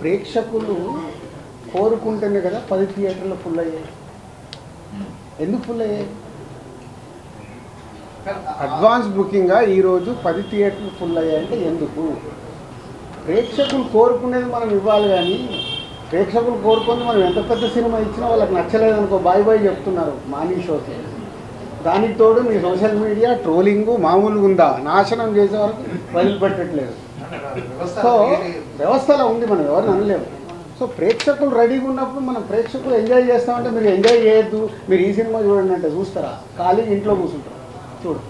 ప్రేక్షకులు కోరుకుంటేనే కదా 10 థియేటర్లు ఫుల్ అయ్యాయి. ఎందుకు ఫుల్ అయ్యాయి? అడ్వాన్స్ బుకింగ్గా ఈరోజు 10 థియేటర్లు ఫుల్ అయ్యాయంటే ఎందుకు? ప్రేక్షకులు కోరుకునేది మనం ఇవ్వాలి, కానీ ప్రేక్షకులు కోరుకుంది మనం ఎంత పెద్ద సినిమా ఇచ్చినా వాళ్ళకి నచ్చలేదనుకో బాయ్ బాయ్ చెప్తున్నారు మార్నింగ్ షోకి. దానికి తోడు మీ సోషల్ మీడియా ట్రోలింగు మామూలుగా ఉందా, నాశనం చేసే వరకు వదిలిపెట్టట్లేదు. సో వ్యవస్థలో ఉంది, మనం ఎవరిని అనలేము. సో ప్రేక్షకులు రెడీగా ఉన్నప్పుడు మనం ప్రేక్షకులు ఎంజాయ్ చేస్తామంటే మీరు ఎంజాయ్ చేయొద్దు, మీరు ఈ సినిమా చూడండి అంటే చూస్తారా? ఖాళీ ఇంట్లో కూర్చుంటారు. చూడు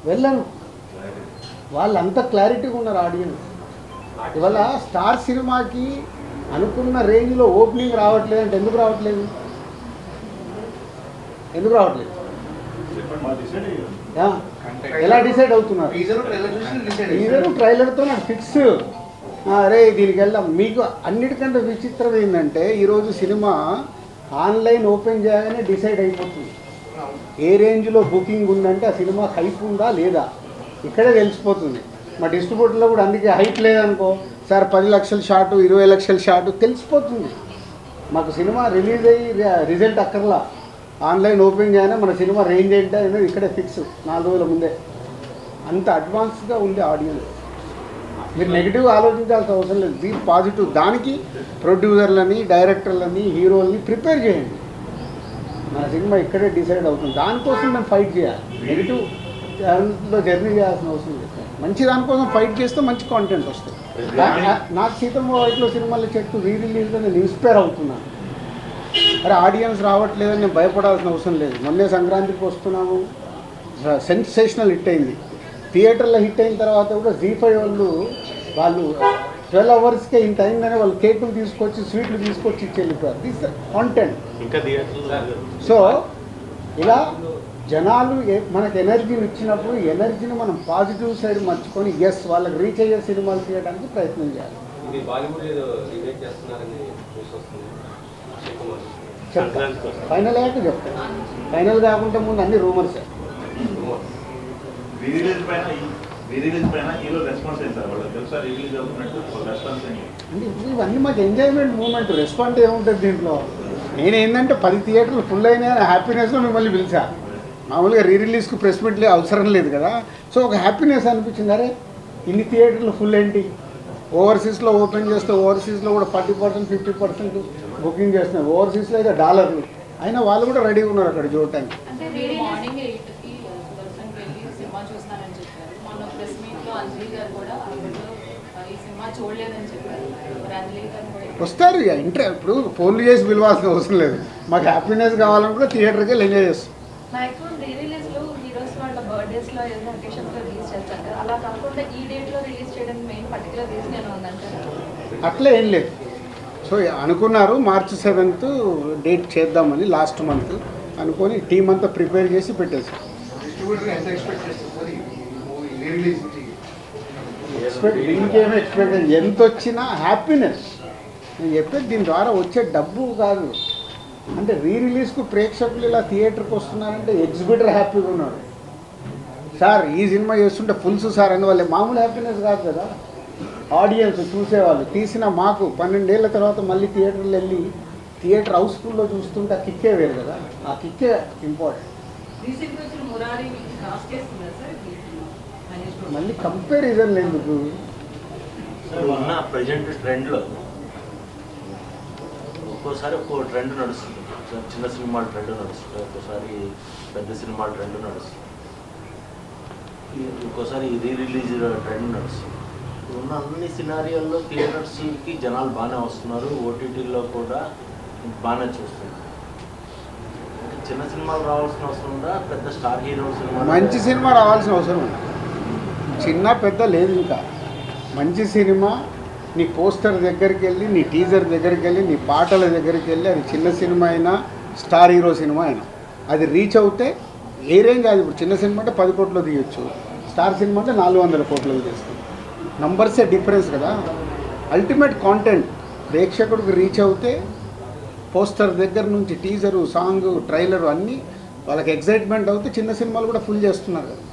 వెళ్ళను, వాళ్ళంతా క్లారిటీగా ఉన్నారు ఆడియన్స్. ఇవాళ స్టార్ సినిమాకి అనుకున్న రేంజ్లో ఓపెనింగ్ రావట్లేదు అంటే ఎందుకు రావట్లేదు? ఎలా డిసైడ్ అవుతున్నారు? టీజరు ట్రైలర్తో నాకు ఫిక్స్, అరే దీనికి వెళ్దాం. మీకు అన్నిటికంటే విచిత్రం ఏంటంటే ఈరోజు సినిమా ఆన్లైన్ ఓపెన్ చేయగానే డిసైడ్ అయిపోతుంది. ఏ రేంజ్లో బుకింగ్ ఉందంటే ఆ సినిమా హైప్ ఉందా లేదా ఇక్కడే తెలిసిపోతుంది. మా డిస్ట్రిబ్యూటర్లో కూడా అందుకే హైప్ లేదనుకో, సార్ 10 లక్షల షాటు 20 లక్షల షాటు తెలిసిపోతుంది. మాకు సినిమా రిలీజ్ అయ్యి రిజల్ట్ అక్కర్లా, ఆన్లైన్ ఓపెన్ చేయగానే మన సినిమా రేంజ్ ఏంటి అనేది ఇక్కడే ఫిక్స్ 4 రోజుల ముందే. అంత అడ్వాన్స్గా ఉంది ఆడియన్స్. మీరు నెగిటివ్ ఆలోచించాల్సిన అవసరం లేదు, బీ పాజిటివ్. దానికి ప్రొడ్యూసర్లని, డైరెక్టర్లని, హీరోలని ప్రిపేర్ చేయండి. మన సినిమా ఇక్కడే డిసైడ్ అవుతుంది. దానికోసం మేము ఫైట్ చేయాలి. నెగిటివ్ దాంట్లో జర్నీ చేయాల్సిన అవసరం లేదు. మంచి దానికోసం ఫైట్ చేస్తే మంచి కాంటెంట్ వస్తుంది. నాకు సీతమ్మ వైట్లో సినిమాల చెట్టు రిలీజ్లో నేను ఇన్స్పైర్ అవుతున్నాను. అరే ఆడియన్స్ రావట్లేదని నేను భయపడాల్సిన అవసరం లేదు. మొన్నే సంక్రాంతికి వస్తున్నాము, సెన్సేషనల్ హిట్ అయింది. థియేటర్లో హిట్ అయిన తర్వాత కూడా జీ5 వాళ్ళు 12 అవర్స్కే ఇంత అయిందని వాళ్ళు కేకులు తీసుకొచ్చి స్వీట్లు తీసుకొచ్చి ఇచ్చి వెళ్ళిపోయారు. This content. సో ఇలా జనాలు మనకు ఎనర్జీని ఇచ్చినప్పుడు ఎనర్జీని మనం పాజిటివ్ సైడ్ మర్చుకొని ఎస్ వాళ్ళకి రీచ్ అయ్యే సినిమాలు తీయడానికి ప్రయత్నం చేయాలి. ఫైనల్ అయ్యాక చెప్తాను. ఫైనల్ కాకుండా ముందు అన్ని రూమర్స్. ఇవన్నీ మాకు ఎంజాయ్మెంట్ మూమెంట్. రెస్పాన్స్ ఏముంటుంది దీంట్లో? నేను ఏంటంటే 10 థియేటర్లు ఫుల్ అయినా హ్యాపీనెస్లో మిమ్మల్ని పిలిచా. మామూలుగా రిలీజ్కి ప్రెస్ మీట్లు అవసరం లేదు కదా. సో ఒక హ్యాపీనెస్ అనిపించింది. అరే ఇన్ని థియేటర్లు ఫుల్ ఏంటి? ఓవర్సీస్లో ఓపెన్ చేస్తే ఓవర్సీస్లో కూడా 40% 50% బుకింగ్ చేస్తున్నారు. ఓవర్సీస్లో అయితే డాలర్లు అయినా వాళ్ళు కూడా రెడీగా ఉన్నారు అక్కడ చూడటానికి. వస్తారు ఇక ఇప్పుడు ఫోన్లు చేసి పిలవాల్సిన అవసరం లేదు. మాకు హ్యాపీనెస్ కావాలని కూడా థియేటర్కి వెళ్ళి ఎంజాయ్ చేస్తాం. అట్లా ఏం లేదు. సో అనుకున్నారు March 7th డేట్ చేద్దామని, లాస్ట్ మంత్ అనుకొని టీం అంతా ప్రిపేర్ చేసి పెట్టేసాం. ఇంకేమీ ఎక్స్పెక్ట్ ఎంత వచ్చినా హ్యాపీనెస్. నేను చెప్పేది దీని ద్వారా వచ్చే డబ్బు కాదు. అంటే రిలీజ్కు ప్రేక్షకులు ఇలా థియేటర్కి వస్తున్నారంటే ఎగ్జిబిటర్ హ్యాపీగా ఉన్నాడు. సార్ ఈ సినిమా చేస్తుంటే ఫుల్స్ సార్ అని వాళ్ళే మామూలు హ్యాపీనెస్ కాదు కదా. ఆడియన్స్ చూసేవాళ్ళు తీసిన మాకు 12 ఏళ్ల తర్వాత మళ్ళీ థియేటర్లు వెళ్ళి థియేటర్ హౌస్ఫుల్లో చూస్తుంటే ఆ కిక్కే వేరు కదా. ఆ కిక్కే ఇంపార్టెంట్. మళ్ళీ కంపారిజన్ ఎందుకు? ఉన్న ప్రజెంట్ ట్రెండ్లో ఒక్కోసారి ఒక్కో ట్రెండ్ నడుస్తుంది. చిన్న సినిమాల ట్రెండ్ నడుస్తుంది, ఒక్కోసారి పెద్ద సినిమాల ట్రెండ్ నడుస్తుంది, ఒక్కోసారి రిలీజ్ ట్రెండ్ నడుస్తుంది. ఉన్న అన్ని సినారియోల్లో థియేటర్స్కి జనాలు బాగానే వస్తున్నారు, ఓటీటీల్లో కూడా బాగానే చూస్తున్నారు. చిన్న సినిమాలు రావాల్సిన అవసరం ఉందా? పెద్ద స్టార్ హీరో సినిమా మంచి సినిమా రావాల్సిన అవసరం ఉంది. చిన్న పెద్ద లేదు. ఇంకా మంచి సినిమా నీ పోస్టర్ దగ్గరికి వెళ్ళి, నీ టీజర్ దగ్గరికి వెళ్ళి, నీ పాటల దగ్గరికి వెళ్ళి, అది చిన్న సినిమా అయినా స్టార్ హీరో సినిమా అయినా అది రీచ్ అవుతే ఏ రేంజ్ కాదు. ఇప్పుడు చిన్న సినిమా అంటే 10 కోట్లు తీయొచ్చు, స్టార్ సినిమా అంటే 400 కోట్లు తీస్తుంది. నంబర్సే డిఫరెన్స్ కదా. అల్టిమేట్ కాంటెంట్ ప్రేక్షకుడికి రీచ్ అవుతే పోస్టర్ దగ్గర నుంచి టీజరు, సాంగ్, ట్రైలరు అన్నీ వాళ్ళకి ఎగ్జైట్మెంట్ అవుతే చిన్న సినిమాలు కూడా ఫుల్ చేస్తున్నారు కదా.